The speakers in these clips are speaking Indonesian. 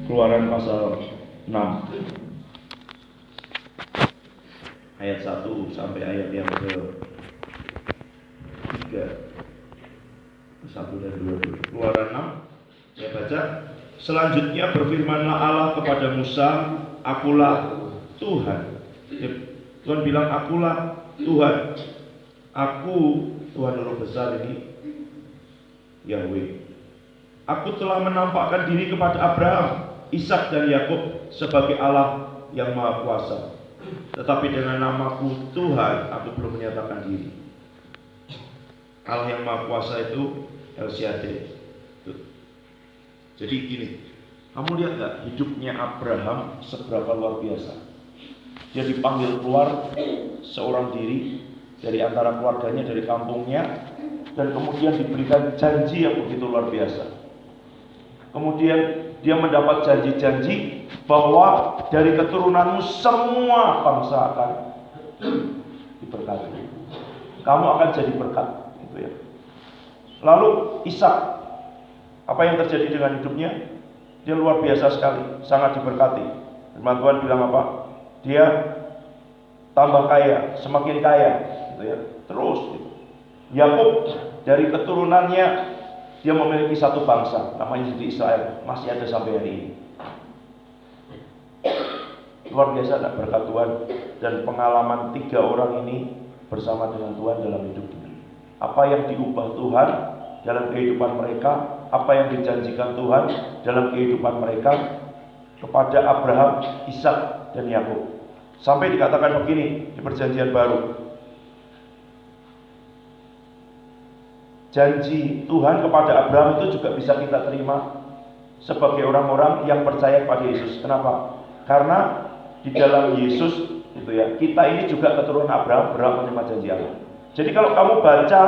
Keluaran pasal 6 ayat 1 sampai ayat yang ke 3, 1 dan 2. Keluaran 6 saya baca. Selanjutnya berfirmanlah Allah kepada Musa, akulah Tuhan. Tuhan bilang akulah Tuhan. Aku Tuhan huruf besar ini Yahweh. Aku telah menampakkan diri kepada Abraham, Ishak dan Yakub sebagai Allah yang Maha Kuasa. Tetapi dengan namaku Tuhan, aku belum menyatakan diri. Allah yang Maha Kuasa itu El Shaddai. Jadi gini, kamu lihat gak hidupnya Abraham seberapa luar biasa. Dia dipanggil keluar seorang diri dari antara keluarganya, dari kampungnya, dan kemudian diberikan janji yang begitu luar biasa. Kemudian dia mendapat janji-janji bahwa dari keturunanmu semua bangsa akan diberkati. Kamu akan jadi berkat, gitu ya. Lalu Ishak, apa yang terjadi dengan hidupnya? Dia luar biasa sekali, sangat diberkati. Firman Tuhan bilang apa? Dia tambah kaya, semakin kaya, gitu ya. Terus, gitu. Yakub dari keturunannya dia memiliki satu bangsa, namanya jadi Israel, masih ada sampai hari ini. Luar biasa tak berkat Tuhan dan pengalaman 3 orang ini bersama dengan Tuhan dalam hidupnya. Apa yang diubah Tuhan dalam kehidupan mereka, apa yang dijanjikan Tuhan dalam kehidupan mereka kepada Abraham, Ishak dan Yakub. Sampai dikatakan begini di Perjanjian Baru. Janji Tuhan kepada Abraham itu juga bisa kita terima sebagai orang-orang yang percaya kepada Yesus. Kenapa? Karena di dalam Yesus itu ya, kita ini juga keturunan Abraham, berhak menerima janji Allah. Jadi kalau kamu baca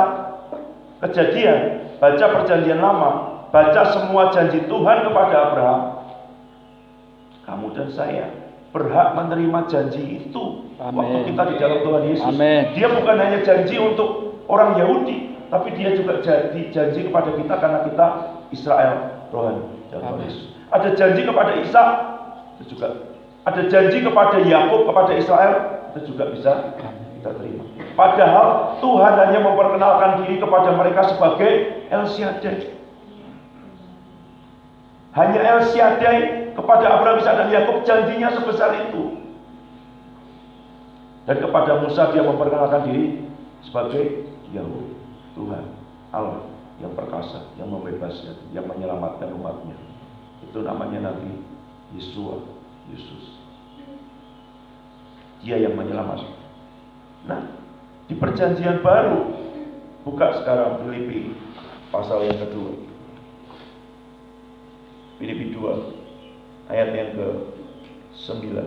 Kejadian, baca Perjanjian Lama, baca semua janji Tuhan kepada Abraham, kamu dan saya berhak menerima janji itu. Amen. Waktu kita di dalam Tuhan Yesus. Amen. Dia bukan hanya janji untuk orang Yahudi, tapi dia juga janji kepada kita karena kita Israel rohani dalam Yesus. Ada janji kepada Ishak, itu juga. Ada janji kepada Yakub, kepada Israel, itu juga bisa kita terima. Padahal Tuhan hanya memperkenalkan diri kepada mereka sebagai El Shaddai. Hanya El Shaddai kepada Abraham, Ishak dan Yakub janjinya sebesar itu. Dan kepada Musa dia memperkenalkan diri sebagai Yahweh, Tuhan, Allah yang perkasa, yang membebaskan, yang menyelamatkan umatnya. Itu namanya Nabi Yesus. Dia yang menyelamatkan. Nah, di Perjanjian Baru, buka sekarang Filipi pasal yang kedua. Filipi 2 ayat yang ke-9, 10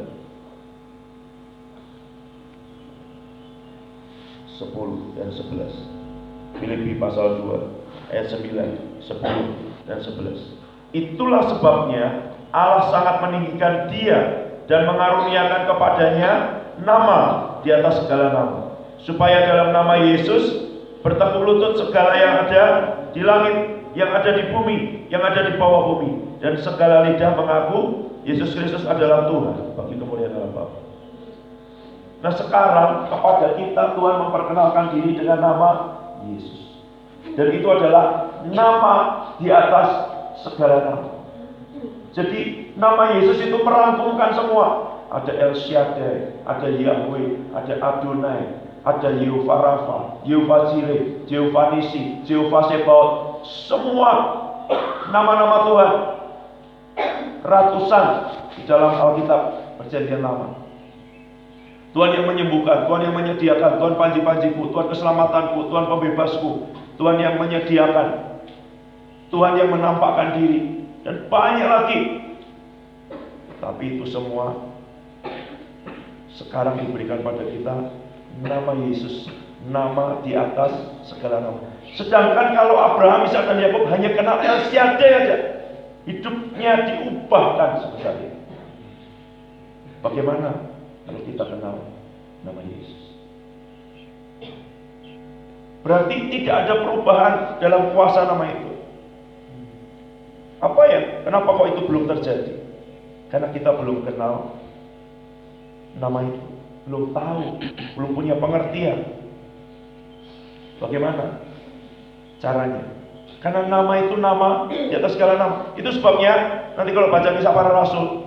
dan 11. Filipi pasal 2 ayat 9, 10 dan 11. Itulah sebabnya Allah sangat meninggikan dia dan mengaruniakan kepadanya nama di atas segala nama, supaya dalam nama Yesus bertekuk lutut segala yang ada di langit, yang ada di bumi, yang ada di bawah bumi, dan segala lidah mengaku Yesus Kristus adalah Tuhan bagi kemuliaan Allah Bapa. Nah sekarang kepada kita Tuhan memperkenalkan diri dengan nama Yesus, dan itu adalah nama di atas segala nama. Jadi nama Yesus itu merangkumkan semua. Ada El Shaddai, ada Yahweh, ada Adonai, ada Yehovah Rafa, Yehovah Jireh, Yehovah Nisi, Yehovah Sebaot. Semua nama-nama Tuhan, ratusan di dalam Alkitab Perjanjian Lama. Tuhan yang menyembuhkan, Tuhan yang menyediakan, Tuhan panji-panjiku, Tuhan keselamatanku, Tuhan pembebasku, Tuhan yang menyediakan, Tuhan yang menampakkan diri, dan banyak lagi. Tapi itu semua sekarang diberikan pada kita nama Yesus, nama di atas segala nama. Sedangkan kalau Abraham, Ishak dan Yakub hanya kenal El Shaddai aja, hidupnya diubahkan sebesar ini. Bagaimana kalau kita kenal nama Yesus? Berarti tidak ada perubahan dalam kuasa nama itu. Kenapa kok itu belum terjadi? Karena kita belum kenal nama itu, belum tahu, belum punya pengertian. Bagaimana caranya? Karena nama itu nama di atas segala nama. Itu sebabnya nanti kalau baca Kisah Para Rasul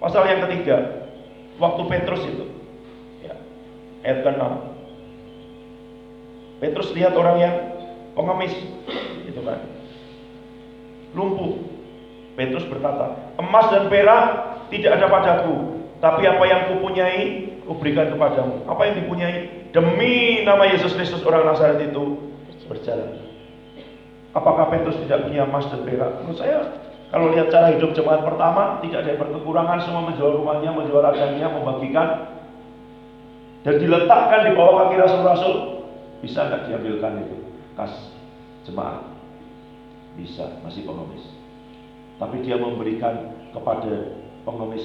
pasal yang ketiga, waktu Petrus itu, ya, ayat ke-6. Petrus lihat orang yang pengemis, itu kan, lumpuh. Petrus berkata, emas dan perak tidak ada padaku, tapi apa yang kupunyai kuberikan kepadamu. Apa yang dipunyai? Demi nama Yesus Kristus orang Nazaret itu berjalan. Apakah Petrus tidak punya emas dan perak? Menurut saya, kalau lihat cara hidup jemaat pertama, tidak ada yang berkekurangan, semua menjual rumahnya, menjual ladangnya, membagikan, dan diletakkan di bawah kaki rasul-rasul. Bisa nggak diambilkan itu kas jemaat? Bisa, masih pengemis. Tapi dia memberikan kepada pengemis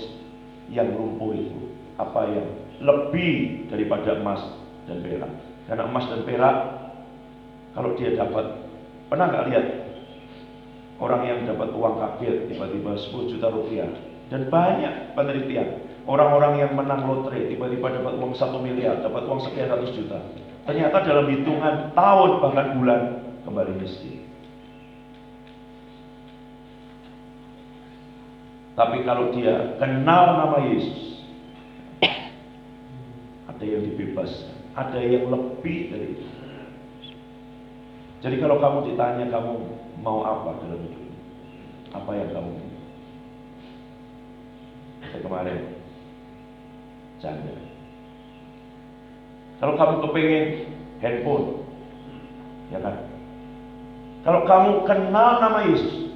yang lumpuh itu apa yang lebih daripada emas dan perak. Karena emas dan perak, kalau dia dapat, pernah nggak lihat orang yang dapat uang kaget tiba-tiba 10 juta rupiah? Dan banyak penelitian, orang-orang yang menang lotre tiba-tiba dapat uang 1 miliar, dapat uang sekian ratus juta. Ternyata dalam hitungan tahun bahkan bulan kembali miskin. Tapi kalau dia kenal nama Yesus, ada yang dibebaskan, ada yang lebih dari itu. Jadi kalau kamu ditanya kamu mau apa dalam hidup, apa yang kamu mau? Saya kemarin janda. Kalau kamu kepengen handphone, ya kan? Kalau kamu kenal nama Yesus,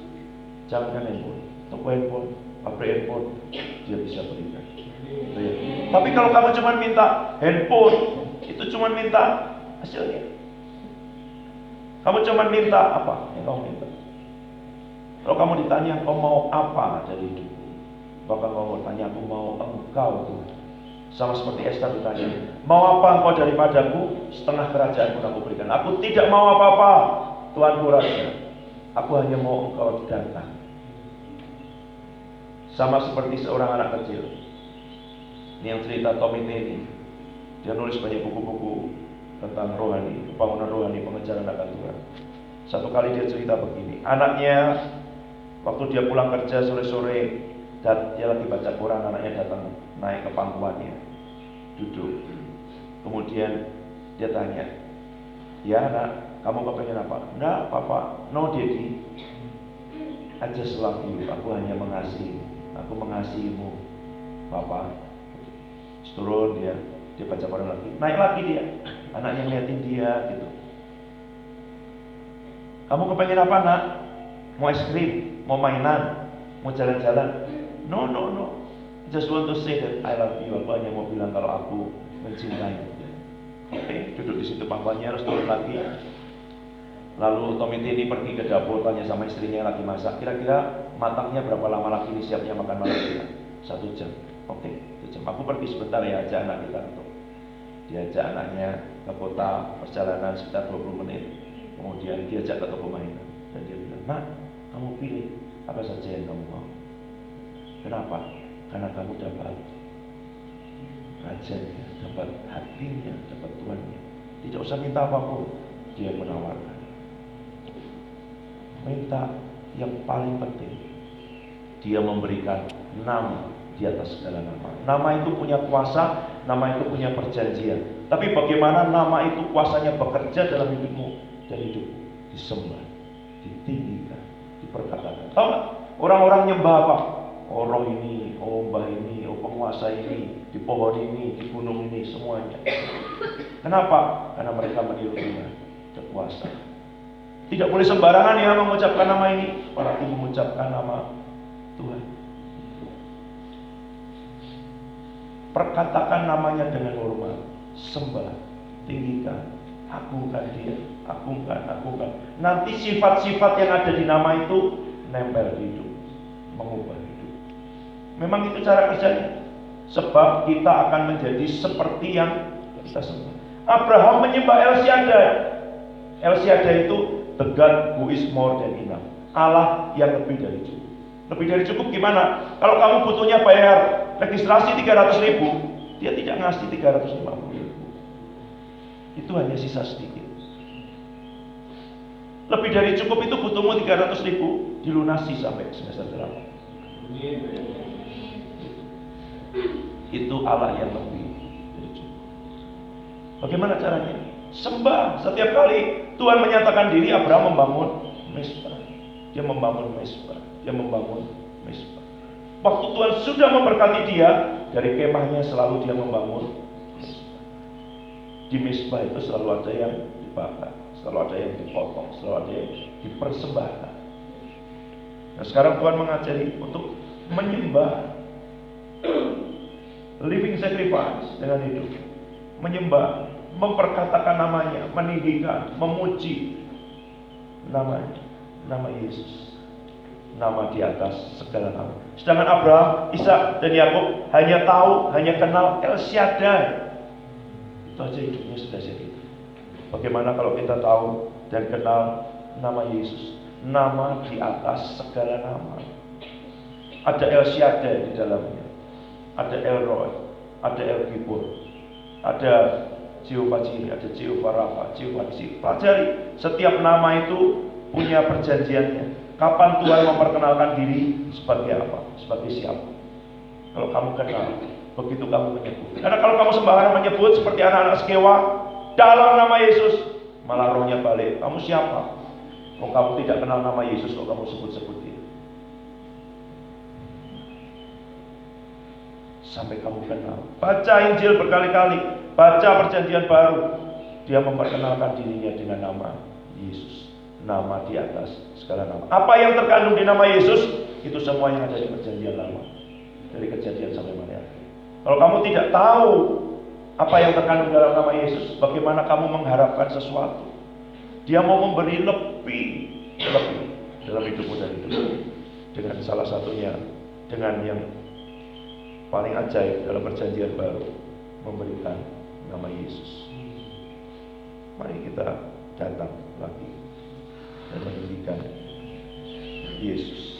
jangan handphone, toko handphone, pabrik handphone, dia bisa berikan. Ya. Tapi kalau kamu cuma minta handphone, itu cuma minta hasilnya. Kamu cuma minta apa yang kamu minta? Kalau kamu ditanya kau mau apa dari hidup, bahkan kamu tanya aku mau engkau Tuhan. Sama seperti Esther ditanya, mau apa engkau daripadaku? Setengah kerajaan pun aku berikan. Aku tidak mau apa-apa, Tuanku Raja. Aku hanya mau engkau datang. Sama seperti seorang anak kecil. Ini yang cerita Tommy Tenney. Dia nulis banyak buku-buku tentang rohani, pembangunan rohani, pengejaran akan Tuhan. Satu kali dia cerita begini, anaknya waktu dia pulang kerja sore-sore, dia lagi baca Quran, anaknya datang naik ke pangkuannya, duduk. Kemudian dia tanya, ya anak, kamu kepengen apa? Enggak, papa, no daddy, I just love you, aku hanya mengasihi, aku mengasihimu, papa. Turun dia baca Quran lagi, naik lagi dia. Anaknya ngeliatin dia gitu. Kamu kepengen apa nak? Mau es krim? Mau mainan? Mau jalan-jalan? No. Just want to say that I love you. Aku hanya mau bilang kalau aku mencintai. Oke, duduk di situ papanya harus turun lagi. Lalu Tommy Tenney pergi ke dapur, tanya sama istrinya yang lagi masak. Kira-kira matangnya berapa lama lagi ini siapnya makan malam kita? 1 jam. Oke, 1 jam. Aku pergi sebentar ya, ajak anak kita untuk. Diajak anaknya ke kota, perjalanan sekitar 20 menit. Kemudian diajak ke toko mainan. Dan dia bilang, nak, kamu pilih apa saja yang kamu mau. Kenapa? Karena kamu dapat rajanya, dapat hatinya, dapat tuannya. Tidak usah minta apapun, dia menawarkan. Minta yang paling penting, dia memberikan nama di atas segala nama. Nama itu punya kuasa, nama itu punya perjanjian. Tapi bagaimana nama itu kuasanya bekerja dalam hidupmu dan hidupmu? Disembah, ditinggikan, diperkatakan. Tahu nggak? Orang-orang nyembah apa? Oh roh ini, oh mbah ini, oh penguasa ini, di pohon ini, di gunung ini, semuanya. Kenapa? Karena mereka meniru Tuhan, berkuasa. Tidak boleh sembarangan ya mengucapkan nama ini, apalagi mengucapkan nama Tuhan. Perkatakan namanya dengan hormat, sembah, tinggikan, agungkan dia, agungkan. Nanti sifat-sifat yang ada di nama itu nempel di hidup, mengubah hidup. Memang itu cara kerjanya. Sebab kita akan menjadi seperti yang kita sembah. Abraham menyembah El Shaddai. El Shaddai itu the God who is more than enough. Allah yang lebih dari cukup. Lebih dari cukup gimana? Kalau kamu butuhnya bayar registrasi 300.000, dia tidak ngasih 350.000. Itu hanya sisa sedikit. Lebih dari cukup itu butuhmu 300.000, dilunasi sampai semester 8. Itu Allah yang lebih dari cukup. Bagaimana caranya? Sembah. Setiap kali Tuhan menyatakan diri, Abraham membangun mezbah. Dia membangun mezbah. Dia membangun mezbah. Waktu Tuhan sudah memberkati dia, dari kemahnya selalu dia membangun mezbah. Di mezbah itu selalu ada yang dibakar, selalu ada yang dipotong, selalu ada yang dipersembahkan. Nah, sekarang Tuhan mengajari untuk menyembah, living sacrifice dengan hidup, menyembah, memperkatakan namanya, meninggikan, memuji namanya, nama Yesus, nama di atas segala nama. Sedangkan Abraham, Ishak dan Yakub hanya tahu, hanya kenal El Shaddai. Itu aja hidupnya sudah jadi. Bagaimana kalau kita tahu dan kenal nama Yesus, nama di atas segala nama. Ada El Shaddai di dalamnya, ada El Roy, ada El Gibor, ada Jehovah Jireh, ada Jehovah Rafa, Jehovah Jireh. Pelajari, setiap nama itu punya perjanjiannya. Kapan Tuhan memperkenalkan diri sebagai apa, sebagai siapa. Kalau kamu kenal, begitu kamu menyebut. Karena kalau kamu sembarangan menyebut seperti anak-anak Skewa dalam nama Yesus, malah rohnya balik. Kamu siapa? Kalau kamu tidak kenal nama Yesus, kok kamu sebut-sebut dia. Sampai kamu kenal. Baca Injil berkali-kali, baca perjanjian baru. Dia memperkenalkan dirinya dengan nama Yesus. Nama di atas segala nama. Apa yang terkandung di nama Yesus, itu semua yang ada di perjanjian lama. Dari kejadian sampai Matius. Kalau kamu tidak tahu apa yang terkandung dalam nama Yesus, bagaimana kamu mengharapkan sesuatu? Dia mau memberi lebih dalam hidupmu dan hidupmu. Dengan salah satunya, dengan yang paling ajaib dalam perjanjian baru, memberikan nama Yesus. Mari kita datang lagi dan meninggikan Yesus.